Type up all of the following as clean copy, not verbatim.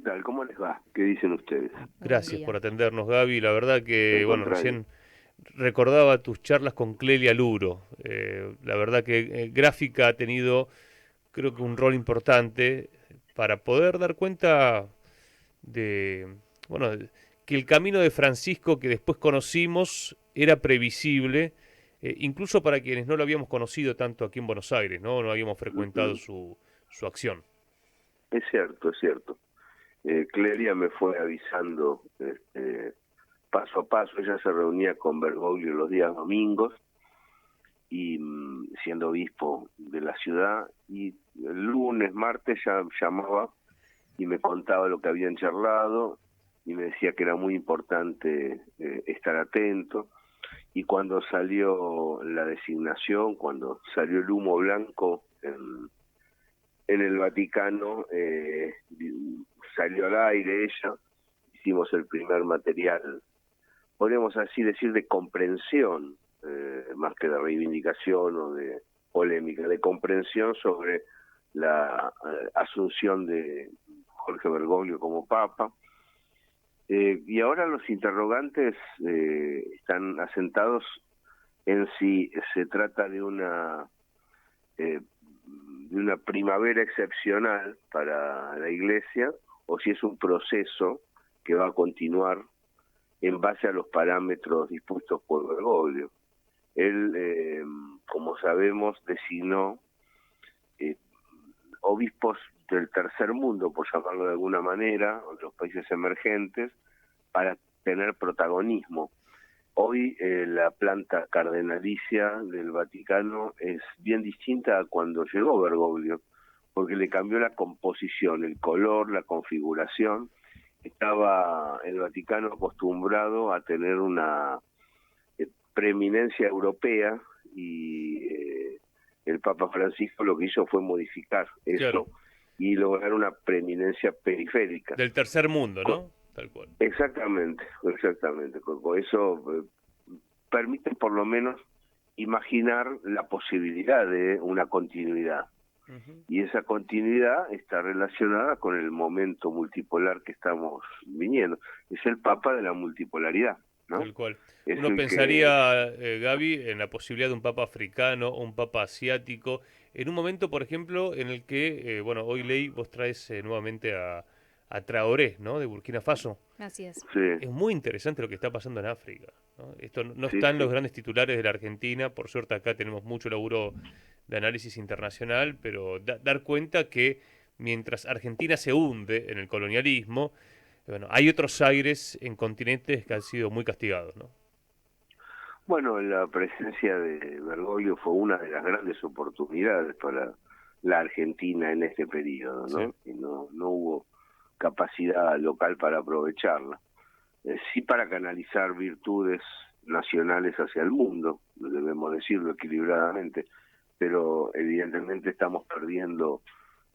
tal? ¿Cómo les va? ¿Qué dicen ustedes? Buen Gracias día. por atendernos, Gaby. La verdad Al que, bueno, contrario. recién recordaba tus charlas con Clelia Luro. La verdad que Gráfica ha tenido, creo que un rol importante para poder dar cuenta de, bueno, que el camino de Francisco que después conocimos era previsible, incluso para quienes no lo habíamos conocido tanto aquí en Buenos Aires, ¿no? No habíamos frecuentado Ujú. su acción. Es cierto, es cierto. Clelia me fue avisando paso a paso. Ella se reunía con Bergoglio los días domingos y siendo obispo de la ciudad, y el lunes, martes ya llamaba y me contaba lo que habían charlado y me decía que era muy importante estar atento. Y cuando salió la designación, cuando salió el humo blanco en el Vaticano, salió al aire ella, hicimos el primer material, podríamos así decir, de comprensión, más que de reivindicación o de polémica, de comprensión sobre la asunción de Jorge Bergoglio como Papa. Y ahora los interrogantes están asentados en si se trata de una primavera excepcional para la Iglesia o si es un proceso que va a continuar en base a los parámetros dispuestos por Bergoglio. Él, como sabemos, designó eh, obispos del tercer mundo, por llamarlo de alguna manera, o de los países emergentes, para tener protagonismo. Hoy la planta cardenalicia del Vaticano es bien distinta a cuando llegó Bergoglio, porque le cambió la composición, el color, la configuración. Estaba el Vaticano acostumbrado a tener una preeminencia europea y el Papa Francisco lo que hizo fue modificar Claro, eso y lograr una preeminencia periférica. del tercer mundo, Co- ¿no? Tal cual. Exactamente, exactamente. Con eso permite por lo menos imaginar la posibilidad de una continuidad. Ujú. Y esa continuidad está relacionada con el momento multipolar que estamos viniendo. Es el Papa de la multipolaridad, ¿no? Tal cual. Es Uno el que... pensaría, Gaby, en la posibilidad de un papa africano o un papa asiático, en un momento, por ejemplo, en el que, bueno, hoy leí, vos traes nuevamente a Traoré, ¿no? De Burkina Faso. Así es. Sí, Es muy interesante lo que está pasando en África, ¿no? Esto no sí, está en los sí. grandes titulares de la Argentina, por suerte acá tenemos mucho laburo de análisis internacional, pero dar cuenta que mientras Argentina se hunde en el colonialismo, bueno, hay otros aires en continentes que han sido muy castigados, ¿no? Bueno, la presencia de Bergoglio fue una de las grandes oportunidades para la Argentina en este periodo, Sí, ¿no? Y no hubo capacidad local para aprovecharla. Sí para canalizar virtudes nacionales hacia el mundo, debemos decirlo equilibradamente, pero evidentemente estamos perdiendo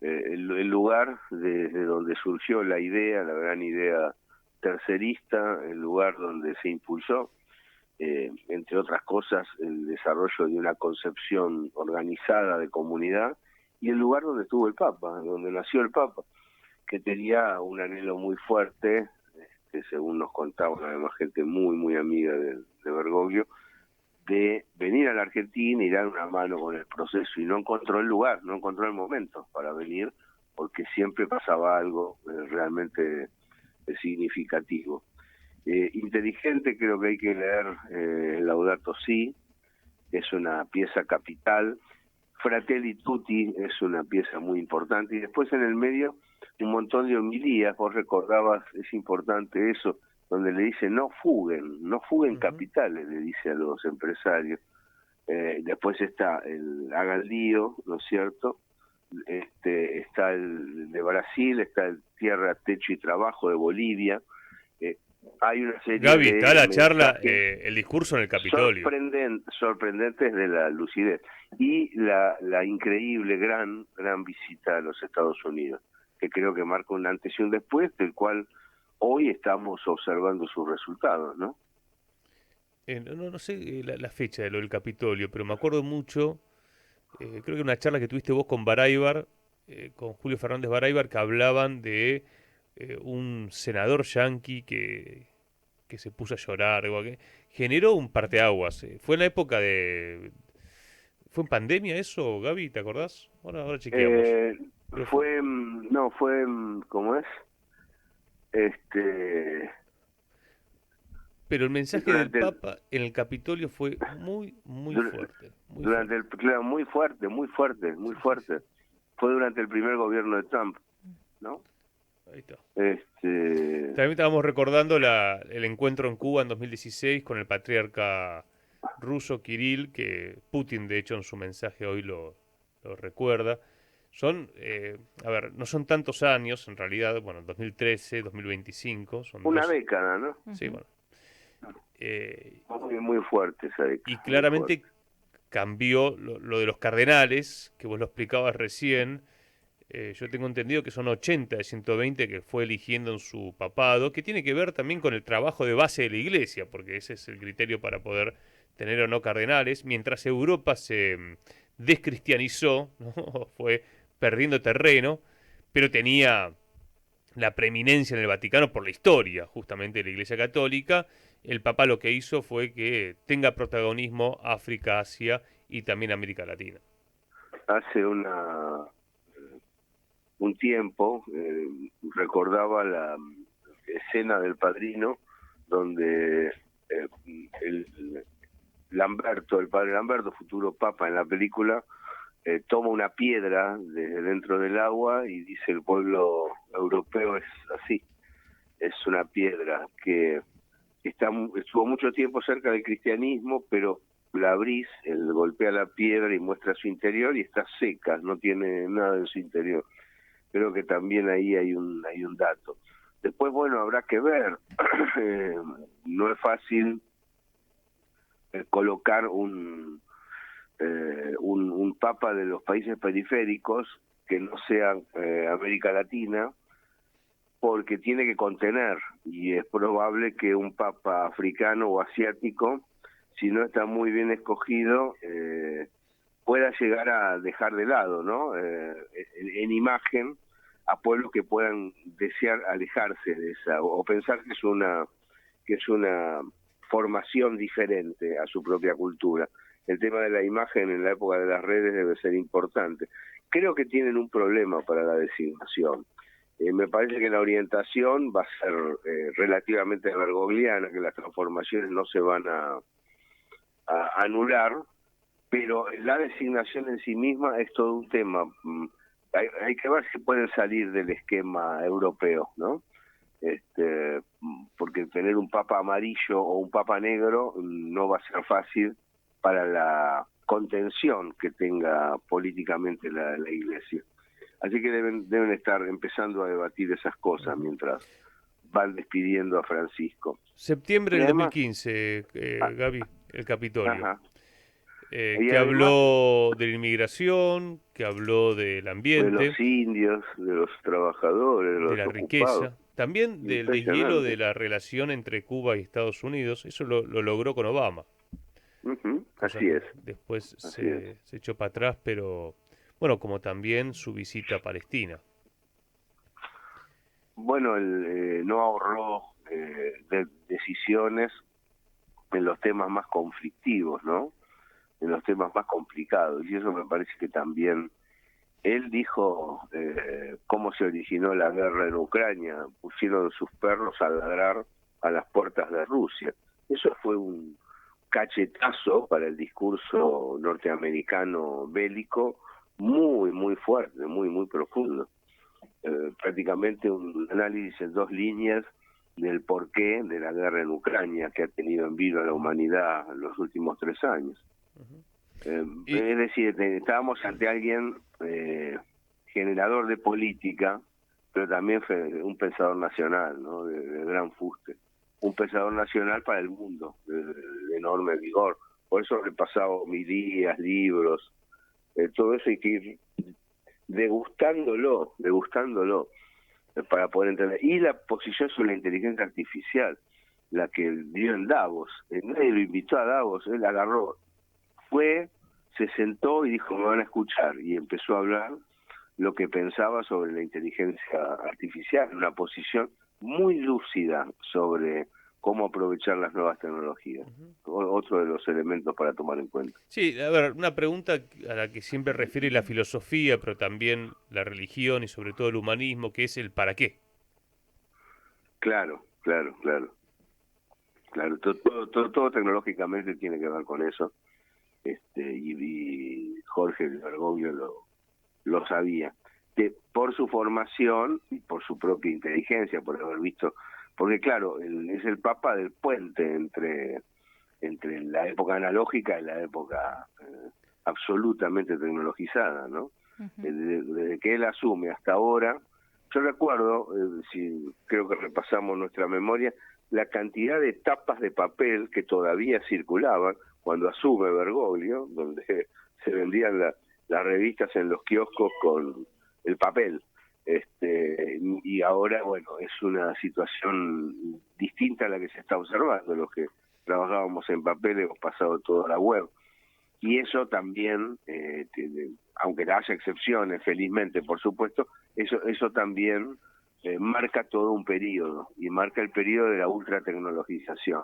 el lugar desde donde surgió la idea, la gran idea tercerista, el lugar donde se impulsó, entre otras cosas, el desarrollo de una concepción organizada de comunidad y el lugar donde estuvo el Papa, donde nació el Papa, que tenía un anhelo muy fuerte, que según nos contaban además gente muy, muy amiga de Bergoglio, de venir a la Argentina y dar una mano con el proceso, y no encontró el lugar, no encontró el momento para venir, porque siempre pasaba algo realmente significativo. Inteligente, creo que hay que leer Laudato Si, es una pieza capital. Fratelli Tutti es una pieza muy importante, y después en el medio un montón de homilías. Vos recordabas, es importante eso, donde le dice no fuguen ujú. capitales, le dice a los empresarios. Después está el hagan lío, ¿no es cierto? Está el de Brasil, está el Tierra, Techo y Trabajo de Bolivia. eh, Hay una serie Gaby, está de la charla, mensajes el discurso en el Capitolio. sorprendentes de la lucidez y la increíble gran visita a los Estados Unidos, que creo que marca un antes y un después, del cual hoy estamos observando sus resultados, ¿no? No sé la fecha de lo del Capitolio, pero me acuerdo mucho, creo que una charla que tuviste vos con Baráibar, con Julio Fernández Baráibar, que hablaban de un senador yanqui que se puso a llorar, generó un parteaguas. Fue en la época de... ¿Fue en pandemia eso, Gaby? ¿Te acordás? Ahora chequeamos. Eh, Pero fue... fue, no, fue, ¿cómo es? Este, Pero el mensaje del durante el, Papa en el Capitolio fue muy, muy dur- fuerte. Muy durante fuerte. el, claro, muy fuerte, muy fuerte, muy Sí, sí, sí. fuerte. Fue durante el primer gobierno de Trump, ¿no? Ahí está. Este, También estábamos recordando el encuentro en Cuba en 2016 con el patriarca ruso Kirill, que Putin, de hecho, en su mensaje hoy lo recuerda. Son, a ver, no son tantos años, en realidad, bueno, 2013, 2025, son una dos, década, ¿no? sí, bueno. eh, Muy, muy fuerte esa y década, muy fuerte. claramente cambió lo de los cardenales, que vos lo explicabas recién. Yo tengo entendido que son 80 de 120 que fue eligiendo en su papado, que tiene que ver también con el trabajo de base de la iglesia, porque ese es el criterio para poder tener o no cardenales. Mientras Europa se descristianizó, ¿no? Fue perdiendo terreno, pero tenía la preeminencia en el Vaticano por la historia, justamente, de la Iglesia Católica. El Papa lo que hizo fue que tenga protagonismo África, Asia y también América Latina. Hace un tiempo recordaba la escena del Padrino donde el Lamberto, el padre Lamberto, futuro papa en la película, toma una piedra de dentro del agua y dice el pueblo europeo es así, es una piedra que estuvo mucho tiempo cerca del cristianismo, pero la abrís, él golpea la piedra y muestra su interior y está seca, no tiene nada en su interior. Creo que también ahí hay un dato. Después, bueno, habrá que ver. No es fácil colocar un papa de los países periféricos que no sea América Latina, porque tiene que contener, y es probable que un papa africano o asiático, si no está muy bien escogido, pueda llegar a dejar de lado, ¿no? En imagen a pueblos que puedan desear alejarse de esa o pensar que es una formación diferente a su propia cultura. El tema de la imagen en la época de las redes debe ser importante. Creo que tienen un problema para la designación. Me parece que la orientación va a ser relativamente bergogliana, que las transformaciones no se van a anular, pero la designación en sí misma es todo un tema. Hay que ver si pueden salir del esquema europeo, ¿no? Porque tener un papa amarillo o un papa negro no va a ser fácil para la contención que tenga políticamente la iglesia. Así que deben estar empezando a debatir esas cosas Ujú. mientras van despidiendo a Francisco. Septiembre Y del además, 2015, ah, Gaby, el Capitolio, ajá, y que además habló de la inmigración, que habló del de los ambiente, indios, de los trabajadores, de de los la ocupados, riqueza, también del deshielo de impresionante. la relación entre Cuba y Estados Unidos. Eso lo logró con Obama, cosa Así que es, después así es. se echó para atrás, pero bueno, como también su visita a Palestina. Bueno, no ahorró decisiones en los temas más conflictivos, ¿no? En los temas más complicados. Y eso me parece que también él dijo cómo se originó la guerra en Ucrania. Pusieron sus perros a ladrar a las puertas de Rusia. Eso fue un cachetazo para el discurso norteamericano bélico muy, muy fuerte, muy, muy profundo. Prácticamente un análisis en dos líneas del porqué de la guerra en Ucrania que ha tenido en vilo a la humanidad en los últimos 3 años. Ujú. Y Es decir, estábamos ante alguien generador de política, pero también un pensador nacional, ¿no? De gran fuste. Un pensador nacional para el mundo, de enorme vigor. Por eso he repasado homilías, libros, todo eso hay que ir degustándolo, para poder entender. Y la posición sobre la inteligencia artificial, la que dio en Davos. Nadie lo invitó a Davos, él agarró, fue, se sentó y dijo, me van a escuchar, y empezó a hablar lo que pensaba sobre la inteligencia artificial, una posición muy lúcida sobre cómo aprovechar las nuevas tecnologías. Otro de los elementos para tomar en cuenta. Sí, a ver, una pregunta a la que siempre refiere la filosofía, pero también la religión y sobre todo el humanismo, que es el para qué. Claro, claro, claro. Claro, todo tecnológicamente tiene que ver con eso. Y Jorge Bergoglio lo sabía. Por su formación y por su propia inteligencia, por haber visto, porque claro, es el papa del puente entre la época analógica y la época absolutamente tecnologizada, ¿no? Desde que él asume hasta ahora, yo recuerdo, si creo que repasamos nuestra memoria, la cantidad de tapas de papel que todavía circulaban cuando asume Bergoglio, donde se vendían las revistas en los kioscos con el papel. Y ahora, bueno, es una situación distinta a la que se está observando. Los que trabajábamos en papel hemos pasado todo a la web. Y eso también, aunque haya excepciones, felizmente, por supuesto, eso también marca todo un periodo, y marca el periodo de la ultratecnologización,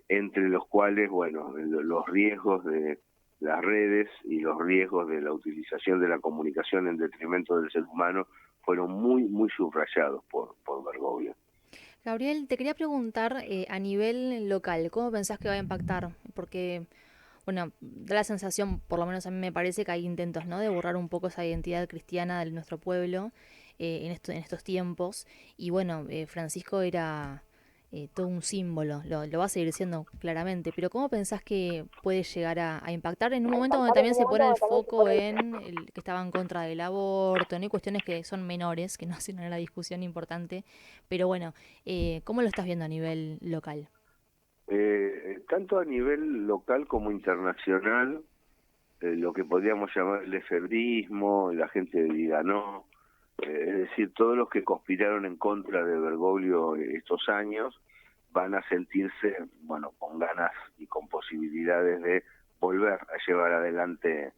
entre los cuales, bueno, los riesgos de las redes y los riesgos de la utilización de la comunicación en detrimento del ser humano fueron muy subrayados por Bergoglio. Gabriel, te quería preguntar a nivel local, ¿cómo pensás que va a impactar? Porque, bueno, da la sensación, por lo menos a mí me parece, que hay intentos, ¿no?, de borrar un poco esa identidad cristiana de nuestro pueblo en estos tiempos. Y bueno, Francisco era todo un símbolo, lo va a seguir siendo claramente, pero ¿cómo pensás que puede llegar a impactar en un momento donde también se pone el foco en el que estaba en contra del aborto, ¿no?, y cuestiones que son menores, que no hacen a la discusión importante, pero bueno, ¿cómo lo estás viendo a nivel local? Tanto a nivel local como internacional, lo que podríamos llamar el efebrismo, la gente de Viganó, es decir, todos los que conspiraron en contra de Bergoglio estos años van a sentirse, bueno, con ganas y con posibilidades de volver a llevar adelante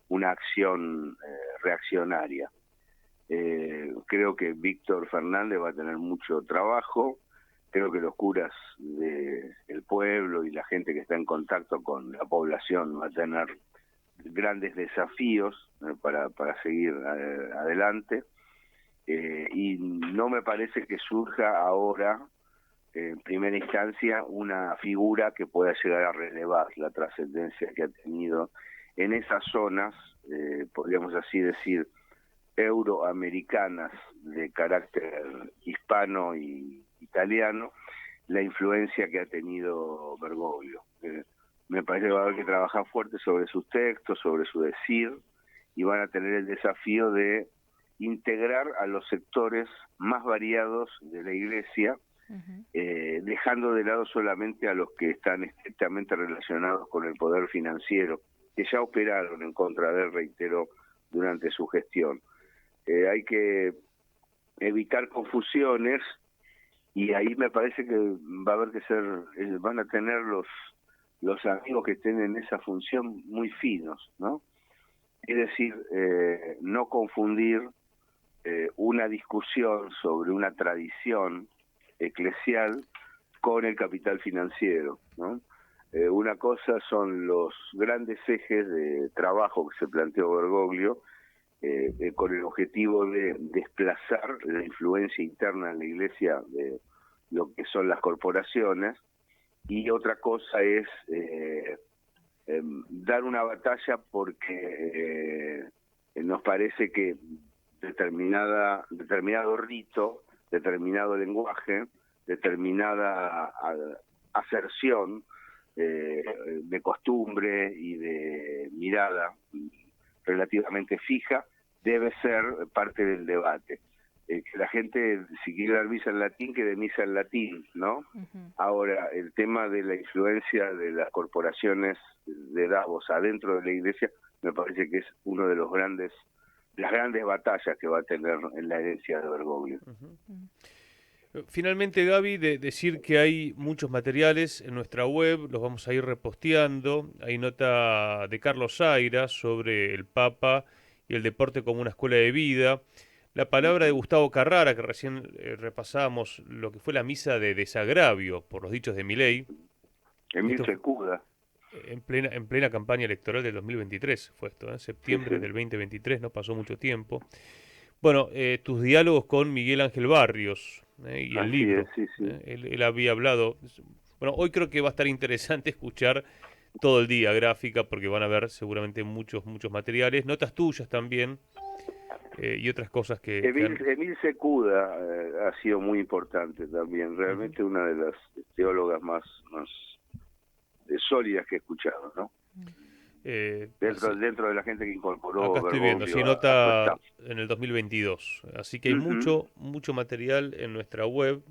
una acción reaccionaria. Creo que Víctor Fernández va a tener mucho trabajo. Creo que los curas del pueblo y la gente que está en contacto con la población va a tener grandes desafíos para seguir adelante. Y no me parece que surja ahora, en primera instancia, una figura que pueda llegar a relevar la trascendencia que ha tenido en esas zonas, podríamos así decir, euroamericanas de carácter hispano y italiano, la influencia que ha tenido Bergoglio. Me parece que va a haber que trabajar fuerte sobre sus textos, sobre su decir, y van a tener el desafío de integrar a los sectores más variados de la Iglesia, dejando de lado solamente a los que están estrictamente relacionados con el poder financiero, que ya operaron en contra de él, reitero, durante su gestión. Hay que evitar confusiones, y ahí me parece que va a haber que van a tener los amigos que estén en esa función muy finos, ¿no? Es decir, no confundir una discusión sobre una tradición eclesial con el capital financiero, ¿no? Una cosa son los grandes ejes de trabajo que se planteó Bergoglio, con el objetivo de desplazar la influencia interna en la Iglesia de lo que son las corporaciones, y otra cosa es dar una batalla porque nos parece que determinado rito, determinado lenguaje, determinada aserción de costumbre y de mirada relativamente fija debe ser parte del debate. Que la gente, si quiere dar misa en latín, que dé misa en latín, ¿no? Ahora, el tema de la influencia de las corporaciones de Davos adentro de la Iglesia me parece que es uno de las grandes batallas que va a tener en la herencia de Bergoglio. Finalmente, Gaby, decir que hay muchos materiales en nuestra web, los vamos a ir reposteando. Hay nota de Carlos Zaira sobre el Papa y el deporte como una escuela de vida. La palabra de Gustavo Carrara, que recién repasábamos lo que fue la misa de desagravio por los dichos de Milei. Emil Esto Secuda. en plena campaña electoral del 2023 fue esto, en Sí, septiembre sí. del 2023, no pasó mucho tiempo. Bueno, tus diálogos con Miguel Ángel Barrios y el Así es, libro. sí, sí. Él había hablado. Bueno, hoy creo que va a estar interesante escuchar todo el día gráfica porque van a ver seguramente muchos materiales, notas tuyas también y otras cosas que han... Emil Secuda ha sido muy importante también, Ujú. realmente una de las teólogas más sólidas que he escuchado, ¿no? Así, Dentro de la gente que acá incorporó estoy viendo, sí, Bergoglio a su nota staff. en el 2022. Así que hay Ujú. mucho material en nuestra web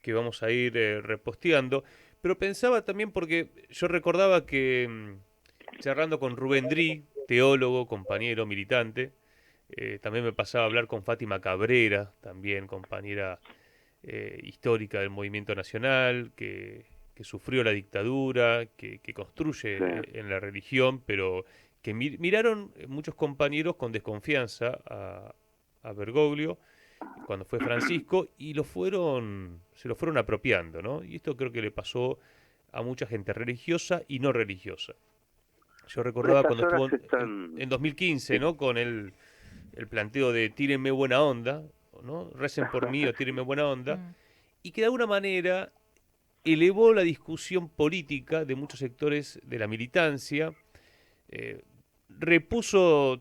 que vamos a ir reposteando. Pero pensaba también porque yo recordaba que charlando con Rubén Dri, teólogo, compañero, militante, también me pasaba a hablar con Fátima Cabrera, también compañera histórica del movimiento nacional, que sufrió la dictadura, que Sí. construye en la religión, pero que miraron muchos compañeros con desconfianza a Bergoglio cuando fue Francisco y se lo fueron apropiando, ¿no? Y esto creo que le pasó a mucha gente religiosa y no religiosa. Yo Por recordaba estas cuando horas estuvo están... en 2015, Sí. ¿no? Con el planteo de tírenme buena onda, ¿no? Recen por mí o tírenme buena onda, Mm. y que de alguna manera elevó la discusión política de muchos sectores de la militancia, eh, repuso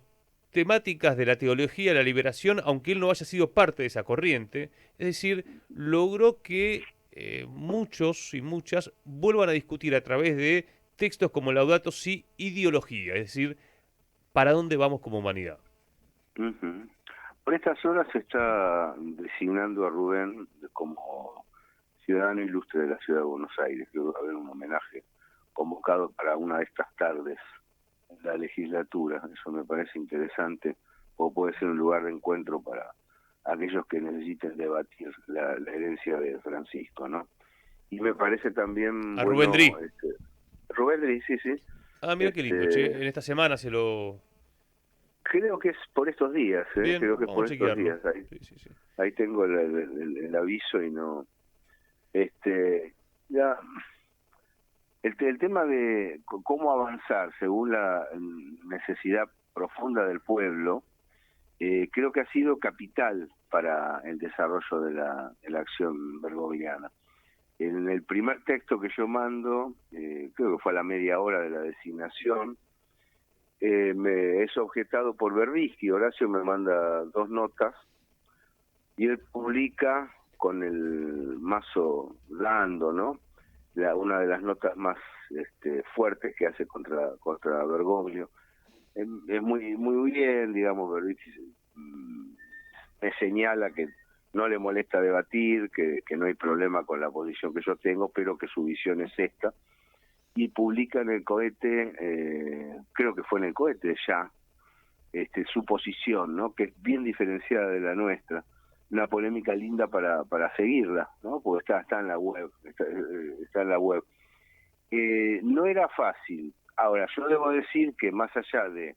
temáticas de la teología de la liberación, aunque él no haya sido parte de esa corriente, es decir, logró que muchos y muchas vuelvan a discutir a través de textos como Laudato Si ideología, es decir, para dónde vamos como humanidad. Ujú. Por estas horas se está designando a Rubén como ciudadano ilustre de la ciudad de Buenos Aires. Creo que va a haber un homenaje convocado para una de estas tardes en la legislatura. Eso me parece interesante, o puede ser un lugar de encuentro para aquellos que necesiten debatir la herencia de Francisco, ¿no? Y me parece también A Rubén bueno, Dri. Rubén Dri, sí, sí, Ah, mira qué lindo, che. este, En esta semana se lo... creo que es por estos días, Bien, creo que es vamos por a estos chequearlo. días. Ahí, Sí, sí, sí. ahí tengo el aviso y no, ya, el tema de cómo avanzar según la necesidad profunda del pueblo, creo que ha sido capital para el desarrollo de la acción bergogliana. En el primer texto que yo mando, creo que fue a la media hora de la designación, me es objetado por Berbisky. Horacio me manda 2 notas y él publica con el mazo dando, ¿no? Una de las notas más fuertes que hace contra Bergoglio. Es muy bien, digamos, Berbisky me señala que no le molesta debatir, que no hay problema con la posición que yo tengo, pero que su visión es esta. Y publica en el cohete, creo que fue en el cohete ya, su posición, ¿no? Que es bien diferenciada de la nuestra. Una polémica linda para seguirla, ¿no? Porque está en la web, está en la web. No era fácil. Ahora, yo debo decir que más allá de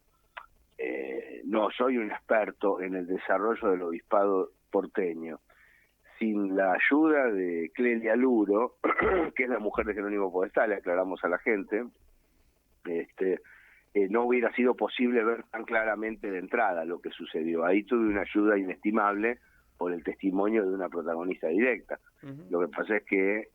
no soy un experto en el desarrollo del obispado porteño, sin la ayuda de Clelia Luro, que es la mujer de Jerónimo Podestá, le aclaramos a la gente, no hubiera sido posible ver tan claramente de entrada lo que sucedió. Ahí tuve una ayuda inestimable por el testimonio de una protagonista directa. Ujú. Lo que pasa es que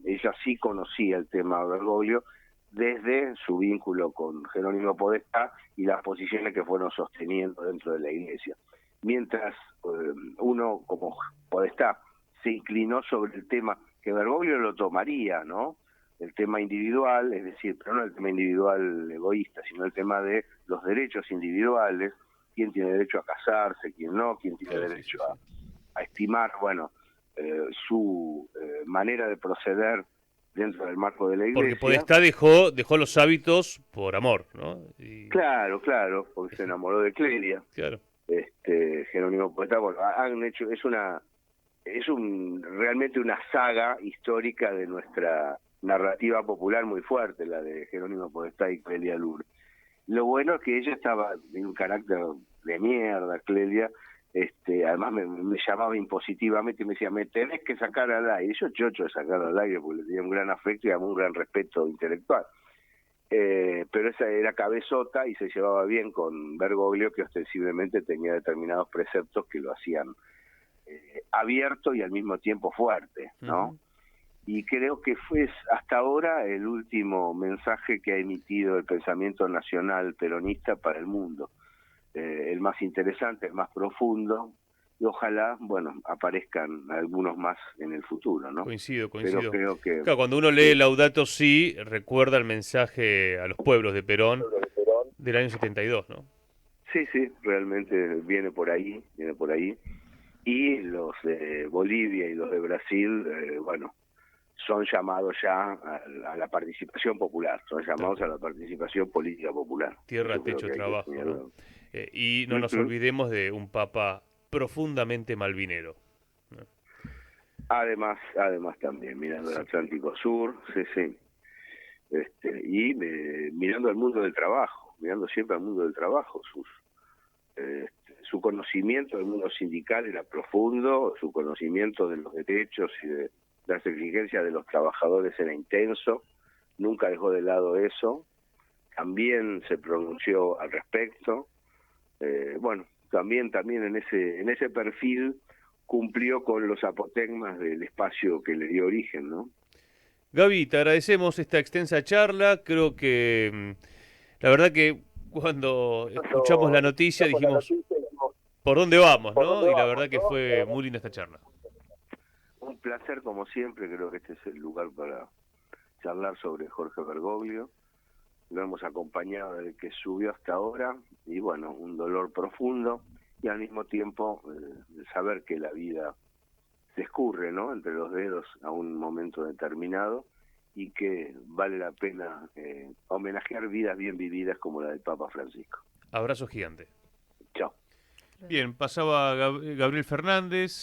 ella sí conocía el tema Bergoglio desde su vínculo con Jerónimo Podestá y las posiciones que fueron sosteniendo dentro de la iglesia. Mientras uno, como Podestá, se inclinó sobre el tema que Bergoglio lo tomaría, ¿no? El tema individual, es decir, pero no el tema individual egoísta, sino el tema de los derechos individuales, quién tiene derecho a casarse, quién no, quién tiene Sí, sí, sí, derecho sí. a estimar, bueno, su manera de proceder dentro del marco de la Porque iglesia. Podestá dejó los hábitos por amor, ¿no? Y, Claro, porque se enamoró de Clelia. claro. Jerónimo Podestá, bueno, han hecho, realmente una saga histórica de nuestra narrativa popular muy fuerte, la de Jerónimo Podestá y Clelia Lur. Lo bueno es que ella estaba en un carácter de mierda, Clelia. Además me llamaba impositivamente y me decía, me tenés que sacar al aire. Y yo chocho de sacar al aire porque le tenía un gran afecto y un gran respeto intelectual. Pero esa era cabezota y se llevaba bien con Bergoglio, que ostensiblemente tenía determinados preceptos que lo hacían abierto y al mismo tiempo fuerte, ¿no? Ujú. Y creo que fue hasta ahora el último mensaje que ha emitido el pensamiento nacional peronista para el mundo. El más interesante, el más profundo, y ojalá, bueno, aparezcan algunos más en el futuro, ¿no? Coincido, Pero coincido. creo que Claro, cuando uno lee Laudato Si, recuerda el mensaje a los pueblos de Perón del año 72, ¿no? sí, sí, realmente viene por ahí, viene por ahí. Y los de Bolivia y los de Brasil, bueno, son llamados ya a la participación popular, son Tal llamados a cual. la participación política popular. Tierra, Eso creo techo, que hay que trabajo, ¿no? señalarlo. Y no nos Ujú. olvidemos de un papa profundamente malvinero, ¿no? Además también, mirando el Sí, Atlántico Sur, sí, sí. Y mirando al mundo del trabajo, mirando siempre al mundo del trabajo, su conocimiento del mundo sindical era profundo, su conocimiento de los derechos y de las exigencias de los trabajadores era intenso, nunca dejó de lado eso, también se pronunció al respecto, bueno, también en ese perfil cumplió con los apotegmas del espacio que le dio origen, ¿no? Gaby, te agradecemos esta extensa charla. Creo que la verdad que cuando escuchamos la noticia dijimos por dónde vamos, ¿no? Y la verdad que fue muy linda esta charla. Un placer como siempre, creo que este es el lugar para charlar sobre Jorge Bergoglio. Lo hemos acompañado desde que subió hasta ahora y bueno, un dolor profundo y al mismo tiempo saber que la vida se escurre, ¿no?, entre los dedos a un momento determinado y que vale la pena homenajear vidas bien vividas como la del Papa Francisco. Abrazo gigante. Chao. Bien, pasaba Gabriel Fernández.